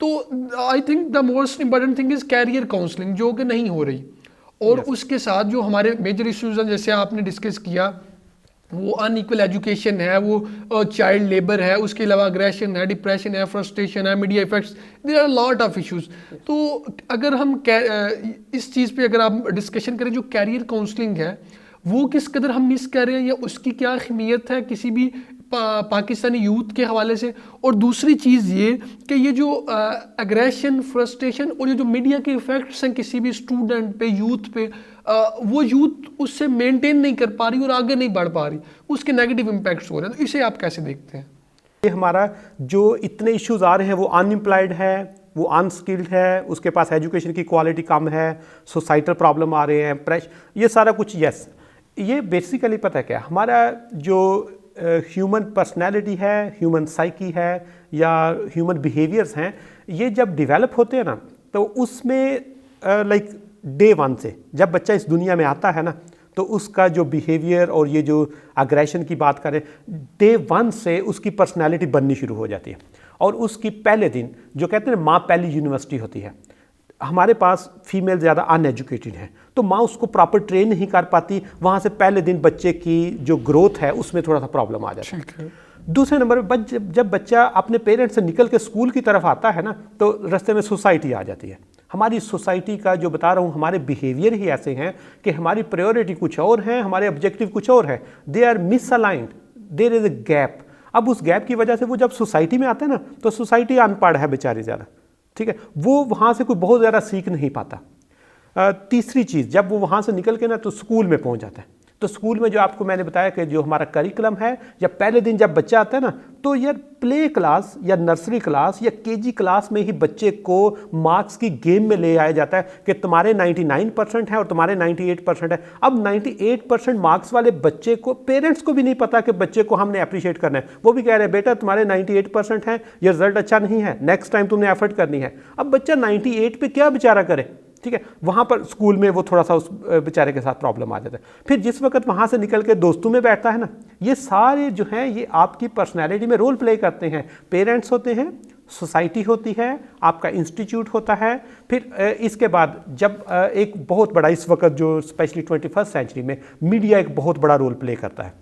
तो I think the most important thing is career counselling, जो कि नहीं हो रही। और Yes. उसके साथ जो हमारे मेजर इश्यूज हैं, जैसे आपने डिस्कस किया, वो अनइक्वल एजुकेशन है, वो चाइल्ड लेबर है, उसके अलावा अग्रेशन है, डिप्रेशन है, फ्रस्ट्रेशन है, media effects, there are lot of issues. तो अगर हम इस चीज़ पे अगर आप डिस्कशन करें, जो कैरियर काउंसलिंग है वो किस कदर हम मिस कर रहे हैं, या उसकी क्या अहमियत है किसी भी पाकिस्तानी यूथ के हवाले से। और दूसरी चीज़ ये कि ये जो अग्रेशन, फ्रस्ट्रेशन और ये जो मीडिया के इफेक्ट्स हैं किसी भी स्टूडेंट पे, यूथ पे, वो यूथ उससे मेंटेन नहीं कर पा रही और आगे नहीं बढ़ पा रही, उसके नेगेटिव इम्पैक्ट्स हो रहे हैं। तो इसे आप कैसे देखते हैं? ये हमारा जो इतने इश्यूज आ रहे हैं, वो अनएम्प्लॉयड है, वो अनस्किल्ड है, उसके पास एजुकेशन की क्वालिटी कम है, सोसाइटल प्रॉब्लम आ रहे हैं, ये सारा कुछ। यस, ये बेसिकली पता है क्या, हमारा जो ह्यूमन पर्सनैलिटी है, ह्यूमन साइकी है, या ह्यूमन बिहेवियर्स हैं, ये जब डेवलप होते हैं ना, तो उसमें लाइक डे वन से जब बच्चा इस दुनिया में आता है ना, तो उसका जो बिहेवियर और ये जो अग्रेशन की बात करें, डे वन से उसकी पर्सनैलिटी बननी शुरू हो जाती है। और उसकी पहले दिन, जो कहते हैं माँ पहली यूनिवर्सिटी होती है, हमारे पास फीमेल ज़्यादा अनएजुकेटेड है, तो माँ उसको प्रॉपर ट्रेन नहीं कर पाती, वहाँ से पहले दिन बच्चे की जो ग्रोथ है उसमें थोड़ा सा प्रॉब्लम आ जाता है। दूसरे नंबर पर जब बच्चा अपने पेरेंट्स से निकल के स्कूल की तरफ आता है ना, तो रास्ते में सोसाइटी आ जाती है। हमारी सोसाइटी का जो बता रहा हूँ, हमारे बिहेवियर ही ऐसे हैं कि हमारी प्रायोरिटी कुछ और है, हमारे ऑब्जेक्टिव कुछ और है, they are misaligned, there is a gap. अब उस गैप की वजह से वो जब सोसाइटी में आता है ना, तो सोसाइटी अनपढ़ है बेचारी ज़्यादा, ठीक है, वो वहाँ से कोई बहुत ज़्यादा सीख नहीं पाता। तीसरी चीज़, जब वो वहाँ से निकल के ना तो स्कूल में पहुँच जाता है, तो स्कूल में जो आपको मैंने बताया कि जो हमारा करिकुलम है, जब पहले दिन जब बच्चा आता है ना, तो यार प्ले क्लास या नर्सरी क्लास या केजी क्लास में ही बच्चे को मार्क्स की गेम में ले आया जाता है कि तुम्हारे 99% है और तुम्हारे 98% है। अब 98% मार्क्स वाले बच्चे को, पेरेंट्स को भी नहीं पता कि बच्चे को हमने अप्रिशिएट करना है, वो भी कह रहे हैं बेटा तुम्हारे 98% है, ये रिजल्ट अच्छा नहीं है, नेक्स्ट टाइम तुमने एफर्ट करनी है। अब बच्चा 98 पे क्या बेचारा करे, ठीक है, वहाँ पर स्कूल में वो थोड़ा सा उस बेचारे के साथ प्रॉब्लम आ जाता है। फिर जिस वक्त वहाँ से निकल के दोस्तों में बैठता है ना, ये सारे जो हैं ये आपकी पर्सनैलिटी में रोल प्ले करते हैं। पेरेंट्स होते हैं, सोसाइटी होती है, आपका इंस्टीट्यूट होता है, फिर इसके बाद जब एक बहुत बड़ा इस वक्त जो स्पेशली 21st सेंचुरी में मीडिया एक बहुत बड़ा रोल प्ले करता है।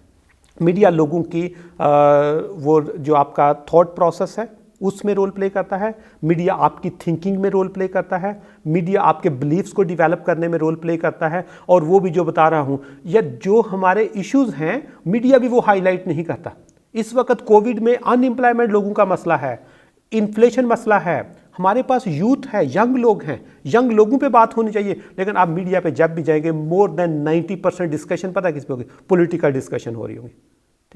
मीडिया लोगों की वो जो आपका थॉट प्रोसेस है उसमें रोल प्ले करता है, मीडिया आपकी थिंकिंग में रोल प्ले करता है, मीडिया आपके बिलीव्स को डेवलप करने में रोल प्ले करता है। और वो भी जो बता रहा हूँ, या जो हमारे इश्यूज़ हैं मीडिया भी वो हाईलाइट नहीं करता। इस वक्त कोविड में अनएम्प्लॉयमेंट लोगों का मसला है, इन्फ्लेशन मसला है, हमारे पास यूथ है, यंग लोग हैं, यंग लोगों पे बात होनी चाहिए, लेकिन आप मीडिया पे जब भी जाएंगे मोर देन 90% डिस्कशन पता है किस पे होगी, पॉलिटिकल डिस्कशन हो रही होगी,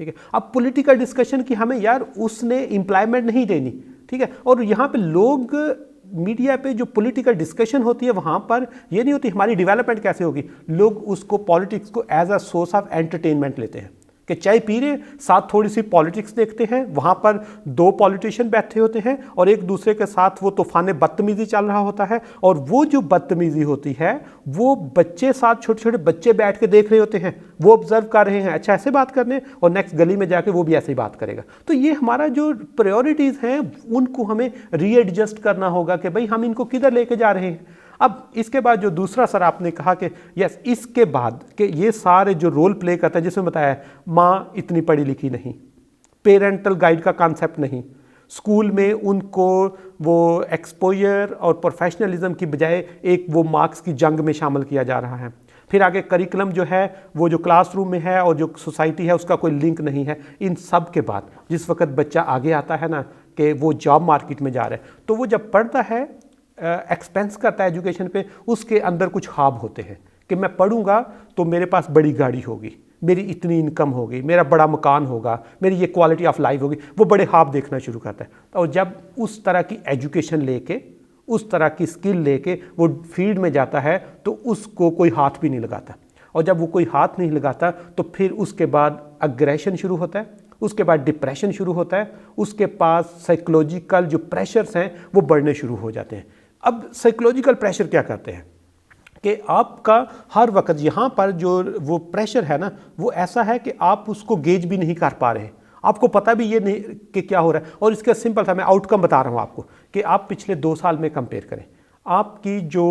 ठीक है। अब पॉलिटिकल डिस्कशन की हमें यार उसने एम्प्लॉयमेंट नहीं देनी, ठीक है। और यहाँ पे लोग मीडिया पे जो पॉलिटिकल डिस्कशन होती है वहाँ पर ये नहीं होती हमारी डेवलपमेंट कैसे होगी, लोग उसको पॉलिटिक्स को as a source of entertainment लेते हैं कि चाय पी रहे साथ थोड़ी सी पॉलिटिक्स देखते हैं, वहाँ पर दो पॉलिटिशियन बैठे होते हैं और एक दूसरे के साथ वो तूफान बदतमीज़ी चल रहा होता है, और वो जो बदतमीज़ी होती है वो बच्चे साथ छोटे छोटे बच्चे बैठ के देख रहे होते हैं, वो ऑब्जर्व कर रहे हैं, अच्छा ऐसे बात करने, और नेक्स्ट गली में जाके वो भी ऐसे ही बात करेगा। तो ये हमारा जो प्रायोरिटीज़ हैं उनको हमें रीएडजस्ट करना होगा कि भाई हम इनको किधर लेके जा रहे हैं। अब इसके बाद जो दूसरा सर आपने कहा कि यस, इसके बाद कि ये सारे जो रोल प्ले करता है, जिसमें बताया माँ इतनी पढ़ी लिखी नहीं, पेरेंटल गाइड का कॉन्सेप्ट नहीं, स्कूल में उनको वो एक्सपोजर और प्रोफेशनलिज्म की बजाय एक वो मार्क्स की जंग में शामिल किया जा रहा है। फिर आगे करिकुलम जो है वो जो क्लासरूम में है और जो सोसाइटी है उसका कोई लिंक नहीं है। इन सब के बाद जिस वक्त बच्चा आगे आता है ना कि वो जॉब मार्केट में जा रहा है, तो वो जब पढ़ता है, एक्सपेंस करता है एजुकेशन पे, उसके अंदर कुछ ख्वाब होते हैं कि मैं पढ़ूंगा तो मेरे पास बड़ी गाड़ी होगी, मेरी इतनी इनकम होगी, मेरा बड़ा मकान होगा, मेरी ये क्वालिटी ऑफ लाइफ होगी, वो बड़े ख्वाब देखना शुरू करता है। और जब उस तरह की एजुकेशन लेके, उस तरह की स्किल लेके वो फील्ड में जाता है तो उसको कोई हाथ भी नहीं लगाता, और जब वो कोई हाथ नहीं लगाता तो फिर उसके बाद अग्रेशन शुरू होता है, उसके बाद डिप्रेशन शुरू होता है, उसके पास साइकोलॉजिकल जो प्रेशर्स हैं वो बढ़ने शुरू हो जाते हैं। अब साइकोलॉजिकल प्रेशर क्या करते हैं कि आपका हर वक्त यहाँ पर जो वो प्रेशर है ना, वो ऐसा है कि आप उसको गेज भी नहीं कर पा रहे, आपको पता भी ये नहीं कि क्या हो रहा है। और इसका सिंपल था, मैं आउटकम बता रहा हूँ आपको, कि आप पिछले 2 साल में कंपेयर करें, आपकी जो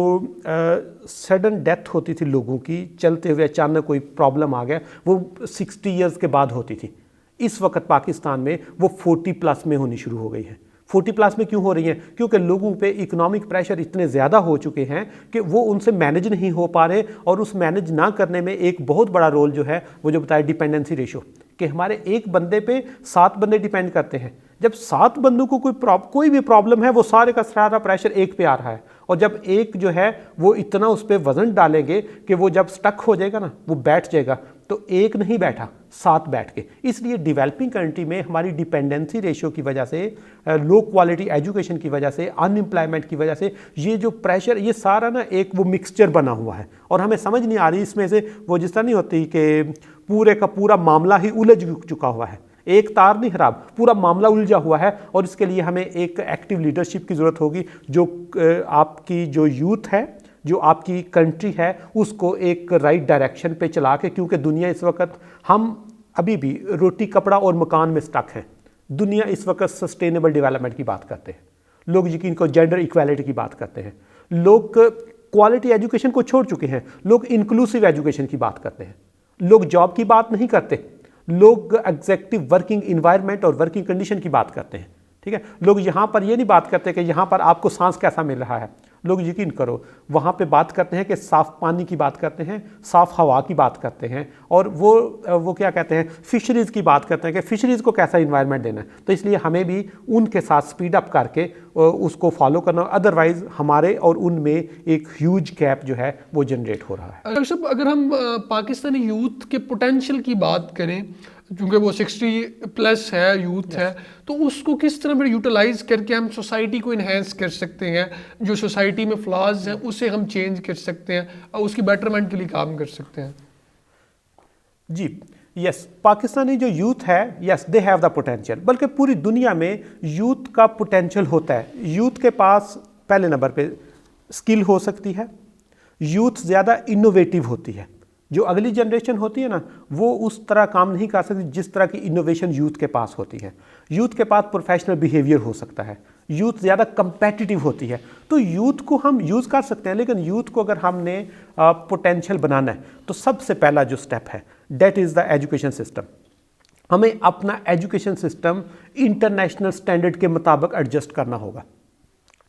सडन डेथ होती थी लोगों की, चलते हुए अचानक कोई प्रॉब्लम आ गया, वो 60 ईयर्स के बाद होती थी। इस वक्त पाकिस्तान में वो 40 प्लस में होनी शुरू हो गई है। 40 प्लस में क्यों हो रही हैं? क्योंकि लोगों पे इकोनॉमिक प्रेशर इतने ज़्यादा हो चुके हैं कि वो उनसे मैनेज नहीं हो पा रहे, और उस मैनेज ना करने में एक बहुत बड़ा रोल जो है वो जो बताया डिपेंडेंसी रेशो, कि हमारे एक बंदे पे 7 बंदे डिपेंड करते हैं। जब 7 बंदों को कोई भी प्रॉब्लम है, वो सारे का सारा प्रेशर एक पे आ रहा है, और जब एक जो है वो इतना उस पर वजन डालेंगे कि वो जब स्टक हो जाएगा ना, वो बैठ जाएगा, तो एक नहीं बैठा, 7 बैठ के। इसलिए डेवलपिंग कंट्री में हमारी डिपेंडेंसी रेशियो की वजह से, लो क्वालिटी एजुकेशन की वजह से, अनएम्प्लॉयमेंट की वजह से, ये जो प्रेशर, ये सारा ना एक वो मिक्सचर बना हुआ है, और हमें समझ नहीं आ रही इसमें से वो जिस तरह नहीं होती कि पूरे का पूरा मामला ही उलझ चुका हुआ है, एक तार नहीं खराब, पूरा मामला उलझा हुआ है। और इसके लिए हमें एक एक्टिव लीडरशिप की ज़रूरत होगी, जो आपकी जो यूथ है, जो आपकी कंट्री है, उसको एक राइट डायरेक्शन पे चला के, क्योंकि दुनिया इस वक्त, हम अभी भी रोटी कपड़ा और मकान में स्टक हैं। दुनिया इस वक्त सस्टेनेबल डेवलपमेंट की बात करते हैं, लोग यकीन को जेंडर इक्वालिटी की बात करते हैं, लोग क्वालिटी एजुकेशन को छोड़ चुके हैं, लोग इंक्लूसिव एजुकेशन की बात करते हैं, लोग जॉब की बात नहीं करते, लोग एग्जैक्टिव वर्किंग इन्वायरमेंट और वर्किंग कंडीशन की बात करते हैं। ठीक है, लोग यहाँ पर ये नहीं बात करते कि यहाँ पर आपको सांस कैसा मिल रहा है, लोग यकीन करो वहाँ पे बात करते हैं कि साफ़ पानी की बात करते हैं, साफ़ हवा की बात करते हैं, और वो क्या कहते हैं, फिशरीज़ की बात करते हैं कि फिशरीज़ को कैसा इन्वायरमेंट देना है। तो इसलिए हमें भी उनके साथ स्पीड अप करके उसको फॉलो करना, अदरवाइज़ हमारे और उनमें एक ह्यूज गैप जो है वो जनरेट हो रहा है। डॉक्टर साहब, अगर हम पाकिस्तानी यूथ के पोटेंशियल की बात करें, क्योंकि वो 60 प्लस है यूथ है, तो उसको किस तरह फिर यूटिलाइज करके हम सोसाइटी को इन्हेंस कर सकते हैं, जो सोसाइटी में फ्लॉज हैं उसे हम चेंज कर सकते हैं और उसकी बेटरमेंट के लिए काम कर सकते हैं? जी यस, पाकिस्तानी जो यूथ है, yes they have the potential, बल्कि पूरी दुनिया में यूथ का पोटेंशियल होता है। यूथ के पास पहले नंबर पे स्किल हो सकती है, यूथ ज़्यादा इनोवेटिव होती है। जो अगली जनरेशन होती है ना, वो उस तरह काम नहीं कर सकती जिस तरह की इनोवेशन यूथ के पास होती है। यूथ के पास प्रोफेशनल बिहेवियर हो सकता है, यूथ ज़्यादा कंपेटिटिव होती है। तो यूथ को हम यूज़ कर सकते हैं, लेकिन यूथ को अगर हमने पोटेंशियल बनाना है, तो सबसे पहला जो स्टेप है that is the education system. हमें अपना एजुकेशन सिस्टम इंटरनेशनल स्टैंडर्ड के मुताबिक एडजस्ट करना होगा,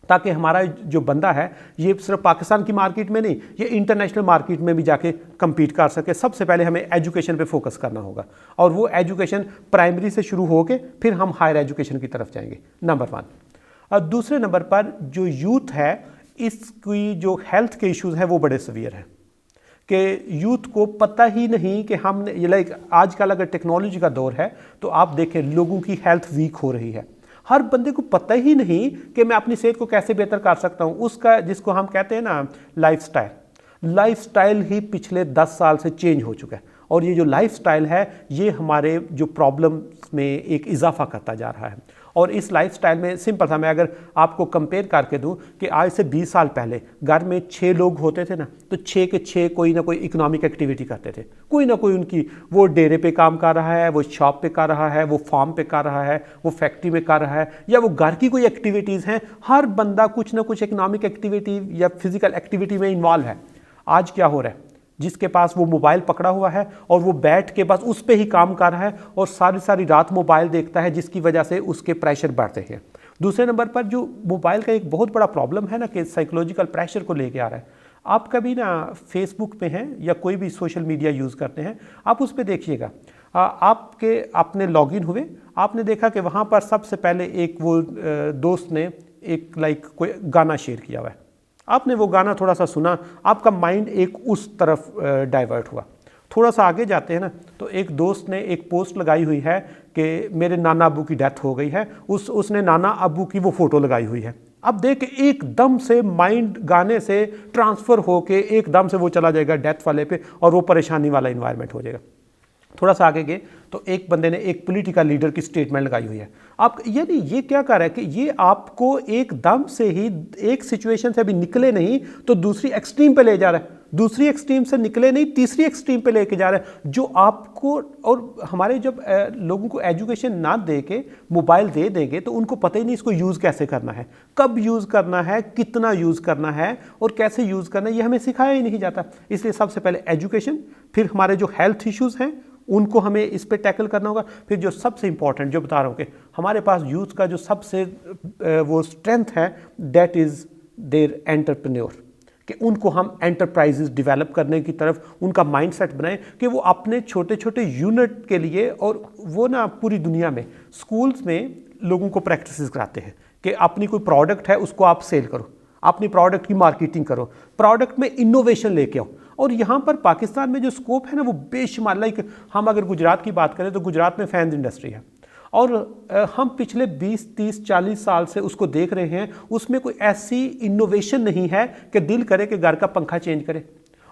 ताकि हमारा जो बंदा है ये सिर्फ पाकिस्तान की मार्केट में नहीं, ये इंटरनेशनल मार्केट में भी जाके compete कर सके। सबसे पहले हमें एजुकेशन पे फोकस करना होगा, और वो एजुकेशन प्राइमरी से शुरू होके फिर हम हायर एजुकेशन की तरफ जाएंगे, नंबर 1। और दूसरे नंबर पर जो यूथ है, इसकी जो हेल्थ के इश्यूज़ हैं वो बड़े सीवियर हैं, कि यूथ को पता ही नहीं कि हमने ये लाइक आजकल अगर टेक्नोलॉजी का दौर है तो आप देखें लोगों की हेल्थ वीक हो रही है। हर बंदे को पता ही नहीं कि मैं अपनी सेहत को कैसे बेहतर कर सकता हूँ। उसका जिसको हम कहते हैं ना लाइफस्टाइल ही पिछले 10 साल से चेंज हो चुका है, और ये जो लाइफस्टाइल है ये हमारे जो प्रॉब्लम्स में एक इजाफा करता जा रहा है। और इस लाइफस्टाइल में सिंपल था, मैं अगर आपको कंपेयर करके दूं कि आज से 20 साल पहले घर में 6 लोग होते थे ना, तो 6 के 6 कोई ना कोई इकोनॉमिक एक्टिविटी करते थे, कोई ना कोई उनकी, वो डेरे पे काम कर रहा है, वो शॉप पे कर रहा है, वो फार्म पे कर रहा है, वो फैक्ट्री में कर रहा है, या वो घर की कोई एक्टिविटीज़ हैं। हर बंदा कुछ ना कुछ इकोनॉमिक एक्टिविटी या फिजिकल एक्टिविटी में इन्वॉल्व है। आज क्या हो रहा है, जिसके पास वो मोबाइल पकड़ा हुआ है और वो बैठ के बस उस पे ही काम कर रहा है और सारी सारी रात मोबाइल देखता है, जिसकी वजह से उसके प्रेशर बढ़ते हैं। दूसरे नंबर पर जो मोबाइल का एक बहुत बड़ा प्रॉब्लम है ना, कि साइकोलॉजिकल प्रेशर को लेके आ रहा है। आप कभी ना फेसबुक पे हैं या कोई भी सोशल मीडिया यूज़ करते हैं, आप उस पर देखिएगा, आपने लॉगिन हुए, आपने देखा कि वहाँ पर सबसे पहले एक वो दोस्त ने एक कोई गाना शेयर किया हुआ है, आपने वो गाना थोड़ा सा सुना, आपका माइंड एक उस तरफ डाइवर्ट हुआ। थोड़ा सा आगे जाते हैं ना, तो एक दोस्त ने एक पोस्ट लगाई हुई है कि मेरे नाना अबू की डेथ हो गई है, उसने नाना अबू की वो फ़ोटो लगाई हुई है। अब देख एकदम से माइंड गाने से ट्रांसफ़र होके एकदम से वो चला जाएगा डेथ वाले पे, और वो परेशानी वाला इन्वायरमेंट हो जाएगा। थोड़ा सा आगे गए तो एक बंदे ने एक पॉलिटिकल लीडर की स्टेटमेंट लगाई हुई है। आप यानी ये क्या कर रहा है कि ये आपको एकदम से ही एक सिचुएशन से अभी निकले नहीं तो दूसरी एक्सट्रीम पे ले जा रहा है। दूसरी एक्सट्रीम से निकले नहीं, तीसरी एक्सट्रीम पे लेके जा रहे हैं, जो आपको और हमारे जब लोगों को एजुकेशन ना दे के मोबाइल दे देंगे तो उनको पता ही नहीं इसको यूज़ कैसे करना है, कब यूज़ करना है, कितना यूज़ करना है और कैसे यूज़ करना है, ये हमें सिखाया ही नहीं जाता। इसलिए सबसे पहले एजुकेशन, फिर हमारे जो हेल्थ इश्यूज़ हैं उनको हमें इस पे टैकल करना होगा, फिर जो सबसे इंपॉर्टेंट जो बता रहा हूँ कि हमारे पास यूथ का जो सबसे वो स्ट्रेंथ है दैट इज़ देयर एंटरप्रेन्योर, कि उनको हम एंटरप्राइजेज डेवलप करने की तरफ उनका माइंडसेट बनाएं कि वो अपने छोटे छोटे यूनिट के लिए, और वो ना पूरी दुनिया में स्कूल्स में लोगों को प्रैक्टिसेस कराते हैं कि अपनी कोई प्रोडक्ट है उसको आप सेल करो, अपनी प्रोडक्ट की मार्केटिंग करो, प्रोडक्ट में इनोवेशन लेके आओ। और यहाँ पर पाकिस्तान में जो स्कोप है ना वो बेशुमार, लाइक हम अगर गुजरात की बात करें तो गुजरात में फैंस इंडस्ट्री है और हम पिछले 20, 30, 40 साल से उसको देख रहे हैं, उसमें कोई ऐसी इनोवेशन नहीं है कि दिल करे कि घर का पंखा चेंज करे।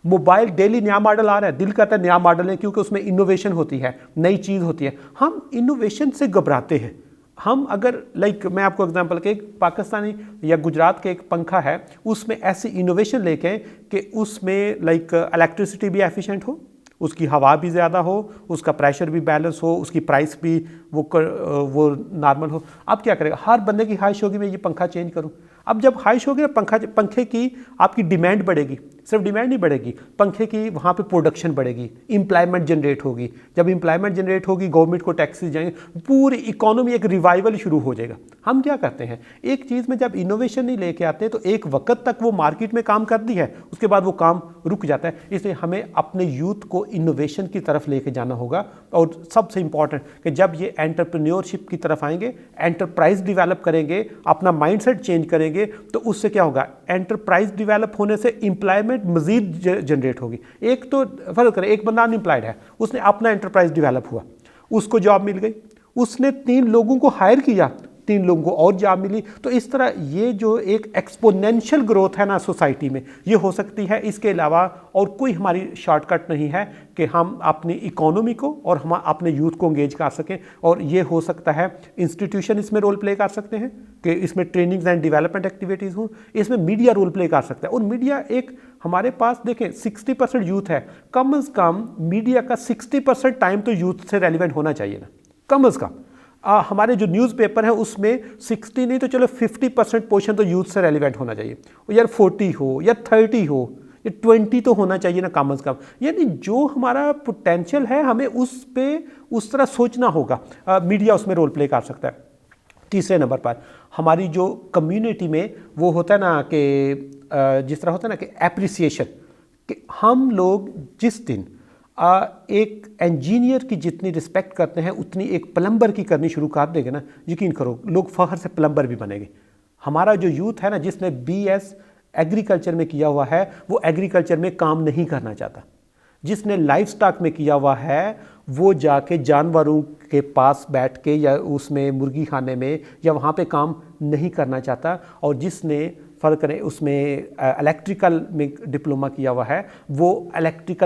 मोबाइल डेली नया मॉडल आ रहा है, दिल करता है नया मॉडल है, क्योंकि उसमें इनोवेशन होती है, नई चीज़ होती है। हम इनोवेशन से घबराते हैं। हम अगर लाइक मैं आपको एग्जांपल के, एक पाकिस्तानी या गुजरात के एक पंखा है, उसमें ऐसी इनोवेशन लेके आए कि उसमें लाइक इलेक्ट्रिसिटी भी एफिशिएंट हो, उसकी हवा भी ज़्यादा हो, उसका प्रेशर भी बैलेंस हो, उसकी प्राइस भी वो नॉर्मल हो। अब क्या करेगा, हर बंदे की ख्वाहिश होगी मैं ये पंखा चेंज करूं। अब जब ख्वाहिश होगी ना पंखे की आपकी डिमांड बढ़ेगी, सिर्फ डिमांड नहीं बढ़ेगी, पंखे की वहाँ पे प्रोडक्शन बढ़ेगी, एम्प्लॉयमेंट जनरेट होगी। जब एम्प्लॉयमेंट जनरेट होगी, गवर्नमेंट को टैक्सेस जाएंगे, पूरी इकोनॉमी एक रिवाइवल शुरू हो जाएगा। हम क्या करते हैं, एक चीज़ में जब इनोवेशन नहीं लेके आते तो एक वक्त तक वो मार्केट में काम करती है, उसके बाद वो काम रुक जाता है। इसलिए हमें अपने यूथ को इनोवेशन की तरफ लेके जाना होगा। और सबसे इंपॉर्टेंट कि जब ये एंटरप्रेन्योरशिप की तरफ आएंगे, एंटरप्राइज डेवलप करेंगे, अपना माइंडसेट चेंज करेंगे, तो उससे क्या होगा, एंटरप्राइज डेवलप होने से एम्प्लॉयमेंट मजीद जनरेट होगी। एक तो फर्क करें, एक बंदा अनएम्प्लॉयड है, उसने अपना एंटरप्राइज डेवलप हुआ, उसको जॉब मिल गई, उसने 3 लोगों को हायर किया, 3 लोगों को और जॉब मिली। तो इस तरह ये जो एक एक्सपोनेंशियल ग्रोथ है ना सोसाइटी में, ये हो सकती है। इसके अलावा और कोई हमारी शॉर्टकट नहीं है कि हम अपनी इकोनॉमी को और हम अपने यूथ को एंगेज कर सकें। और ये हो सकता है इंस्टीट्यूशन इसमें रोल प्ले कर सकते हैं कि इसमें ट्रेनिंग्स एंड डेवलपमेंट एक्टिविटीज़ हों, इसमें मीडिया रोल प्ले कर सकता है। और मीडिया एक हमारे पास देखें 60% यूथ है, कम से कम मीडिया का 60% टाइम तो यूथ से रेलिवेंट होना चाहिए ना, कम से कम। हमारे जो न्यूज़पेपर है उसमें 60 नहीं तो चलो 50% पोर्शन तो यूथ से रेलिवेंट होना चाहिए। यार 40 हो या 30 हो या 20 तो होना चाहिए ना कम से कम। यानी जो हमारा पोटेंशियल है हमें उस पे उस तरह सोचना होगा। मीडिया उसमें रोल प्ले कर सकता है। तीसरे नंबर पर हमारी जो कम्युनिटी में वो होता है ना कि जिस तरह होता है ना कि एप्रिसिएशन, कि हम लोग जिस दिन एक इंजीनियर की जितनी रिस्पेक्ट करते हैं उतनी एक प्लम्बर की करनी शुरू कर देंगे ना, यकीन करो लोग फ़ख्र से प्लम्बर भी बनेंगे। हमारा जो यूथ है ना जिसने BS एग्रीकल्चर में किया हुआ है वो एग्रीकल्चर में काम नहीं करना चाहता। जिसने लाइफ स्टॉक में किया हुआ है वो जाके जानवरों के पास बैठ के या उसमें मुर्गी खाने में या वहाँ पे काम नहीं करना चाहता। और जिसने फ़र्क करें उसमें इलेक्ट्रिकल में डिप्लोमा किया हुआ है वो इलेक्ट्रिक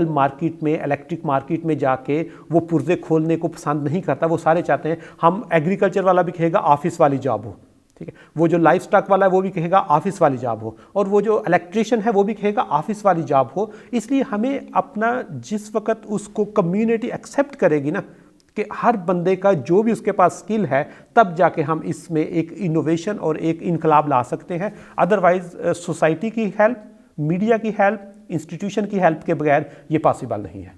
मार्केट में जाके वो पुर्जे खोलने को पसंद नहीं करता। वो सारे चाहते हैं हम एग्रीकल्चर वाला भी कहेगा ऑफिस वाली जॉब हो, ठीक है, वो जो लाइफ स्टॉक वाला है वो भी कहेगा ऑफिस वाली जॉब हो, और वो जो इलेक्ट्रिशियन है वो भी कहेगा ऑफिस वाली जॉब हो। इसलिए हमें अपना जिस वक्त उसको कम्युनिटी एक्सेप्ट करेगी ना कि हर बंदे का जो भी उसके पास स्किल है, तब जाके हम इसमें एक इनोवेशन और एक इनकलाब ला सकते हैं। अदरवाइज सोसाइटी की हेल्प, मीडिया की हेल्प, इंस्टीट्यूशन की हेल्प के बगैर ये पॉसिबल नहीं है।